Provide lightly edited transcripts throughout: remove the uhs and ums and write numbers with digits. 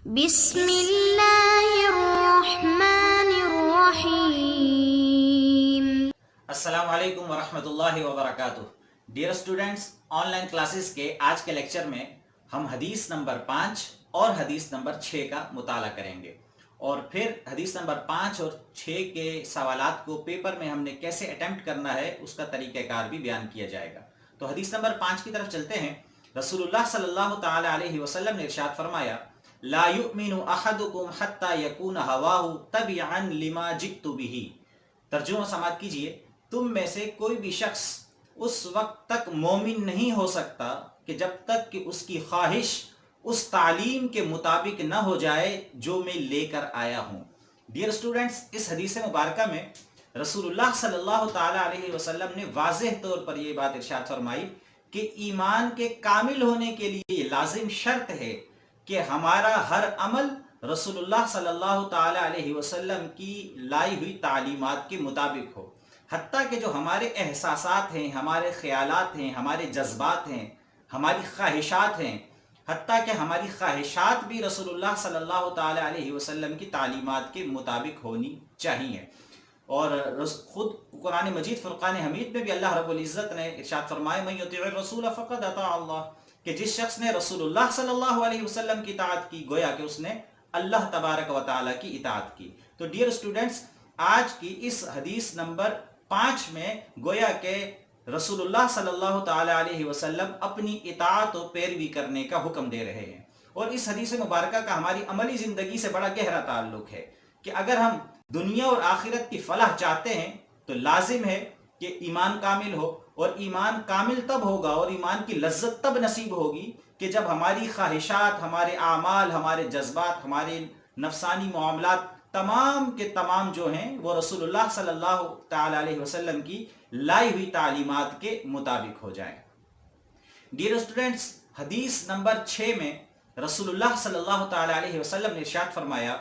بسم اللہ الرحمن الرحیم۔ السلام علیکم ورحمۃ اللہ وبرکاتہ۔ Dear students, on line classes کے آج کے لیکچر میں ہم حدیث نمبر 5 اور حدیث نمبر 6 کا مطالعہ کریں گے، اور پھر حدیث نمبر 5 اور 6 کے سوالات کو پیپر میں ہم نے کیسے اٹیمپٹ کرنا ہے اس کا طریقہ کار بھی بیان کیا جائے گا۔ تو حدیث نمبر 5 کی طرف چلتے ہیں۔ رسول اللہ صلی اللہ تعالی علیہ وسلم نے ارشاد فرمایا، لا یؤمن احدکم حتی یکون ہواہ تبعا لما جئت بہ۔ ترجمہ سماعت کیجئے، تم میں سے کوئی بھی شخص اس وقت تک مومن نہیں ہو سکتا کہ جب تک کہ اس کی خواہش اس تعلیم کے مطابق نہ ہو جائے جو میں لے کر آیا ہوں۔ ڈیئر اسٹوڈنٹس، اس حدیث مبارکہ میں رسول اللہ صلی اللہ تعالی علیہ وسلم نے واضح طور پر یہ بات ارشاد فرمائی کہ ایمان کے کامل ہونے کے لیے یہ لازم شرط ہے کہ ہمارا ہر عمل رسول اللہ صلی اللہ تعالی علیہ وسلم کی لائی ہوئی تعلیمات کے مطابق ہو، حتیٰ کہ جو ہمارے احساسات ہیں، ہمارے خیالات ہیں، ہمارے جذبات ہیں، ہماری خواہشات ہیں، حتیٰ کہ ہماری خواہشات بھی رسول اللہ صلی اللہ تعالی علیہ وسلم کی تعلیمات کے مطابق ہونی چاہیے۔ اور خود قرآن مجید فرقان حمید میں بھی اللہ رب العزت نے ارشاد فرمایا، من یطیع الرسول فقد اطاع اللہ، کہ جس شخص نے رسول اللہ صلی اللہ علیہ وسلم کی اطاعت کی گویا کہ اس نے اللہ تبارک و تعالی کی اطاعت کی۔ تو ڈیئر اسٹوڈنٹس، آج کی اس حدیث نمبر 5 میں گویا کہ رسول اللہ صلی اللہ تعالی علیہ وسلم اپنی اطاعت و پیروی کرنے کا حکم دے رہے ہیں، اور اس حدیث مبارکہ کا ہماری عملی زندگی سے بڑا گہرا تعلق ہے کہ اگر ہم دنیا اور آخرت کی فلاح چاہتے ہیں تو لازم ہے کہ ایمان کامل ہو، اور ایمان کامل تب ہوگا اور ایمان کی لذت تب نصیب ہوگی کہ جب ہماری خواہشات، ہمارے اعمال، ہمارے جذبات، ہمارے نفسانی معاملات تمام کے تمام جو ہیں وہ رسول اللہ صلی اللہ تعالی علیہ وسلم کی لائی ہوئی تعلیمات کے مطابق ہو جائیں۔ ڈیئر اسٹوڈنٹس، حدیث نمبر 6 میں رسول اللہ صلی اللہ تعالی علیہ وسلم نے ارشاد فرمایا،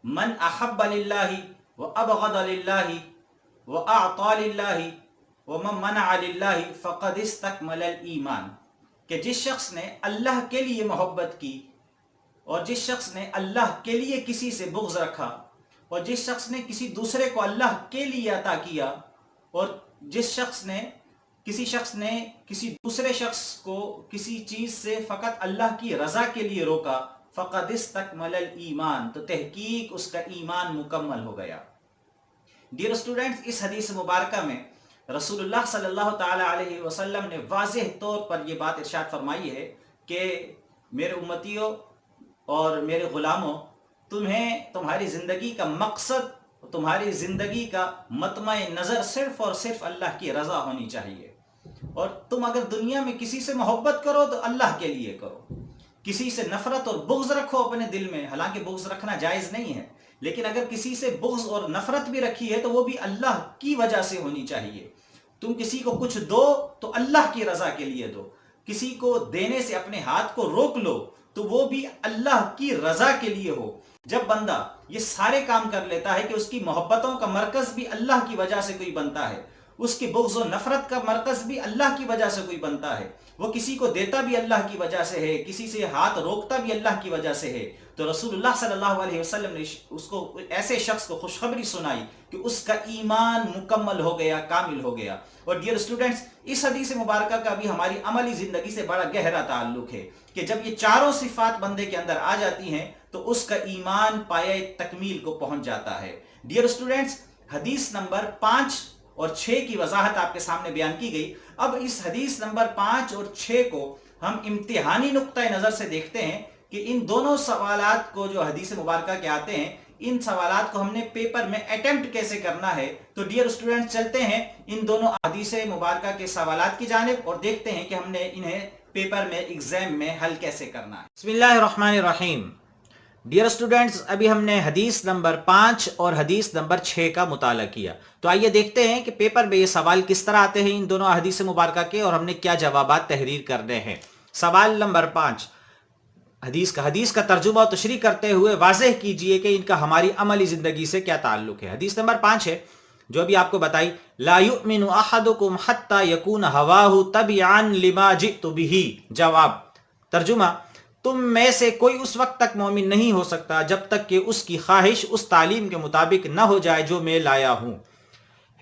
من احب للہ وابغض للہ واعطى للہ ومن منع للہ فقد استکمل الایمان، کہ جس شخص نے اللہ کے لیے محبت کی، اور جس شخص نے اللہ کے لیے کسی سے بغض رکھا، اور جس شخص نے کسی دوسرے کو اللہ کے لیے عطا کیا، اور جس شخص نے کسی دوسرے شخص کو کسی چیز سے فقط اللہ کی رضا کے لیے روکا، فقد استکمل الایمان، تو تحقیق اس کا ایمان مکمل ہو گیا۔ ڈیئر اسٹوڈنٹس، اس حدیث مبارکہ میں رسول اللہ صلی اللہ تعالی علیہ وسلم نے واضح طور پر یہ بات ارشاد فرمائی ہے کہ میرے امتیوں اور میرے غلاموں، تمہیں تمہاری زندگی کا مقصد، تمہاری زندگی کا مطمع نظر صرف اور صرف اللہ کی رضا ہونی چاہیے، اور تم اگر دنیا میں کسی سے محبت کرو تو اللہ کے لیے کرو۔ کسی سے نفرت اور بغض رکھو اپنے دل میں، حالانکہ بغض رکھنا جائز نہیں ہے، لیکن اگر کسی سے بغض اور نفرت بھی رکھی ہے تو وہ بھی اللہ کی وجہ سے ہونی چاہیے۔ تم کسی کو کچھ دو تو اللہ کی رضا کے لیے دو، کسی کو دینے سے اپنے ہاتھ کو روک لو تو وہ بھی اللہ کی رضا کے لیے ہو۔ جب بندہ یہ سارے کام کر لیتا ہے کہ اس کی محبتوں کا مرکز بھی اللہ کی وجہ سے کوئی بنتا ہے، اس کی بغض و نفرت کا مرکز بھی اللہ کی وجہ سے کوئی بنتا ہے، وہ کسی کو دیتا بھی اللہ کی وجہ سے ہے، کسی سے ہاتھ روکتا بھی اللہ کی وجہ سے ہے، تو رسول اللہ صلی اللہ علیہ وسلم نے اس کو، ایسے شخص کو خوشخبری سنائی کہ اس کا ایمان مکمل ہو گیا، کامل ہو گیا۔ اور ڈیئر اسٹوڈنٹس، اس حدیث مبارکہ کا بھی ہماری عملی زندگی سے بڑا گہرا تعلق ہے کہ جب یہ چاروں صفات بندے کے اندر آ جاتی ہیں تو اس کا ایمان پایہ تکمیل کو پہنچ جاتا ہے۔ ڈیئر اسٹوڈنٹس، حدیث نمبر 5 اور 6 کی وضاحت آپ کے سامنے بیان کی گئی۔ اب اس حدیث نمبر 5 اور 6 کو ہم امتحانی نقطہ نظر سے دیکھتے ہیں کہ ان دونوں سوالات کو جو حدیث مبارکہ کے آتے ہیں، ان سوالات کو ہم نے پیپر میں اٹیمپٹ کیسے کرنا ہے۔ تو ڈیئر اسٹوڈنٹ، چلتے ہیں ان دونوں حدیث مبارکہ کے سوالات کی جانب اور دیکھتے ہیں کہ ہم نے انہیں پیپر میں، ایگزام میں حل کیسے کرنا ہے۔ بسم اللہ الرحمن الرحیم۔ ڈیئر اسٹوڈنٹس، ابھی ہم نے حدیث نمبر 5 اور حدیث نمبر 6 کا مطالعہ کیا، تو آئیے دیکھتے ہیں کہ پیپر میں یہ سوال کس طرح آتے ہیں ان دونوں حدیث مبارکہ کے، اور ہم نے کیا جوابات تحریر کرنے ہیں۔ سوال نمبر 5، حدیث کا ترجمہ و تشریح کرتے ہوئے واضح کیجئے کہ ان کا ہماری عملی زندگی سے کیا تعلق ہے۔ حدیث نمبر 5 ہے جو ابھی آپ کو بتائی، لا یؤمن احدکم حتی یکون ہواہ تبعا لما جئت بہ۔ جواب، ترجمہ، تم میں سے کوئی اس وقت تک مومن نہیں ہو سکتا جب تک کہ اس کی خواہش اس تعلیم کے مطابق نہ ہو جائے جو میں لایا ہوں.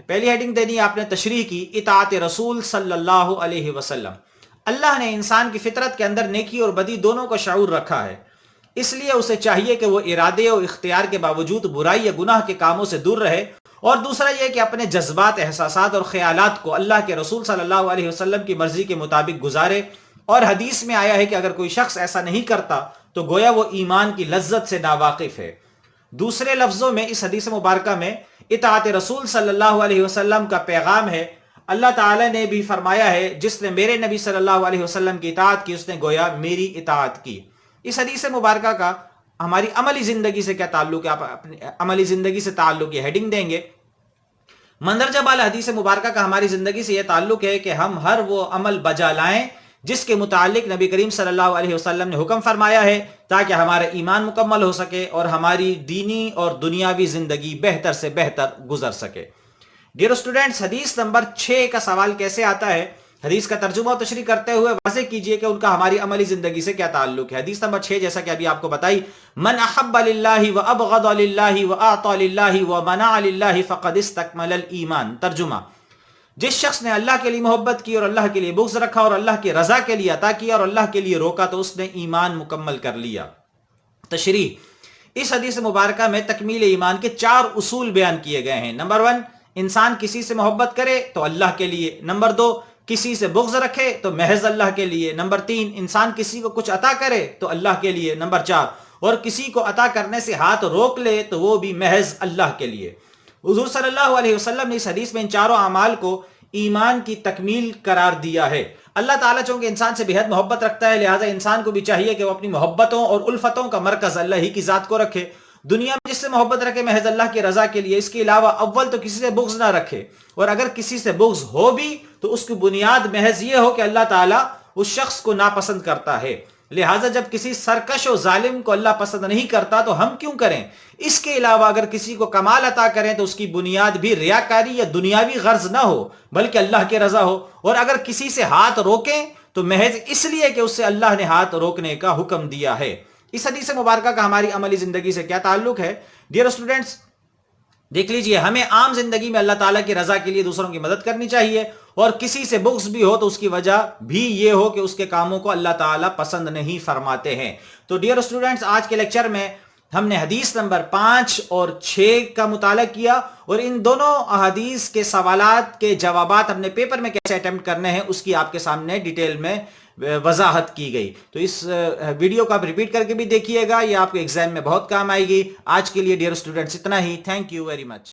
پہلی ہیڈنگ دینی آپ نے تشریح کی اطاعت رسول صلی اللہ علیہ وسلم. اللہ نے انسان کی فطرت کے اندر نیکی اور بدی دونوں کا شعور رکھا ہے، اس لیے اسے چاہیے کہ وہ ارادے اور اختیار کے باوجود برائی یا گناہ کے کاموں سے دور رہے، اور دوسرا یہ کہ اپنے جذبات، احساسات اور خیالات کو اللہ کے رسول صلی اللہ علیہ وسلم کی مرضی کے مطابق گزارے. اور حدیث میں آیا ہے کہ اگر کوئی شخص ایسا نہیں کرتا تو گویا وہ ایمان کی لذت سے ناواقف ہے. دوسرے لفظوں میں اس حدیث مبارکہ میں اطاعت رسول صلی اللہ علیہ وسلم کا پیغام ہے. اللہ تعالی نے بھی فرمایا ہے جس نے میرے نبی صلی اللہ علیہ وسلم کی اطاعت کی اس نے گویا میری اطاعت کی. اس حدیث مبارکہ کا ہماری عملی زندگی سے کیا تعلق ہے؟ آپ اپنی عملی زندگی سے تعلق یہ ہیڈنگ دیں گے. مندرجہ بالا حدیث مبارکہ کا ہماری زندگی سے یہ تعلق ہے کہ ہم ہر وہ عمل بجا لائیں جس کے متعلق نبی کریم صلی اللہ علیہ وسلم نے حکم فرمایا ہے، تاکہ ہمارا ایمان مکمل ہو سکے اور ہماری دینی اور دنیاوی زندگی بہتر سے بہتر گزر سکے. ڈیئر اسٹوڈنٹس، حدیث نمبر 6 کا سوال کیسے آتا ہے؟ حدیث کا ترجمہ و تشریح کرتے ہوئے واضح کیجئے کہ ان کا ہماری عملی زندگی سے کیا تعلق ہے. حدیث نمبر 6 جیسا کہ ابھی آپ کو بتائی، من احب للہ و ابغض للہ و اعطى للہ و منع للہ فقد استکمل الایمان. ترجمہ: جس شخص نے اللہ کے لیے محبت کی اور اللہ کے لیے بغض رکھا اور اللہ کی رضا کے لیے عطا کیا اور اللہ کے لیے روکا تو اس نے ایمان مکمل کر لیا. تشریح: اس حدیث مبارکہ میں تکمیل ایمان کے 4 اصول بیان کیے گئے ہیں. نمبر 1، انسان کسی سے محبت کرے تو اللہ کے لیے. نمبر 2، کسی سے بغض رکھے تو محض اللہ کے لیے. نمبر 3، انسان کسی کو کچھ عطا کرے تو اللہ کے لیے. نمبر 4، اور کسی کو عطا کرنے سے ہاتھ روک لے تو وہ بھی محض اللہ کے لیے. حضور صلی اللہ علیہ وسلم نے اس حدیث میں ان چاروں اعمال کو ایمان کی تکمیل قرار دیا ہے. اللہ تعالیٰ چونکہ انسان سے بہت محبت رکھتا ہے، لہٰذا انسان کو بھی چاہیے کہ وہ اپنی محبتوں اور الفتوں کا مرکز اللہ ہی کی ذات کو رکھے. دنیا میں جس سے محبت رکھے محض اللہ کی رضا کے لیے. اس کے علاوہ اول تو کسی سے بغض نہ رکھے، اور اگر کسی سے بغض ہو بھی تو اس کی بنیاد محض یہ ہو کہ اللہ تعالیٰ اس شخص کو ناپسند کرتا ہے. لہٰذا جب کسی سرکش و ظالم کو اللہ پسند نہیں کرتا تو ہم کیوں کریں؟ اس کے علاوہ اگر کسی کو کمال عطا کریں تو اس کی بنیاد بھی ریاکاری یا دنیاوی غرض نہ ہو بلکہ اللہ کی رضا ہو. اور اگر کسی سے ہاتھ روکیں تو محض اس لیے کہ اس سے اللہ نے ہاتھ روکنے کا حکم دیا ہے. اس حدیث مبارکہ کا ہماری عملی زندگی سے کیا تعلق ہے؟ ڈیئر اسٹوڈنٹس، دیکھ لیجئے، ہمیں عام زندگی میں اللہ تعالیٰ کی رضا کے لیے دوسروں کی مدد کرنی چاہیے، اور کسی سے بغض بھی ہو تو اس کی وجہ بھی یہ ہو کہ اس کے کاموں کو اللہ تعالیٰ پسند نہیں فرماتے ہیں. تو ڈیئر اسٹوڈنٹس، آج کے لیکچر میں ہم نے حدیث نمبر 5 اور 6 کا مطالعہ کیا، اور ان دونوں احادیث کے سوالات کے جوابات ہم نے پیپر میں کیسے اٹیمپٹ کرنے ہیں اس کی آپ کے سامنے ڈیٹیل میں وضاحت کی گئی. تو اس ویڈیو کو آپ ریپیٹ کر کے بھی دیکھیے گا، یہ آپ کے ایگزام میں بہت کام آئے گی. آج کے لیے ڈیئر اسٹوڈنٹس اتنا ہی. Thank you very much.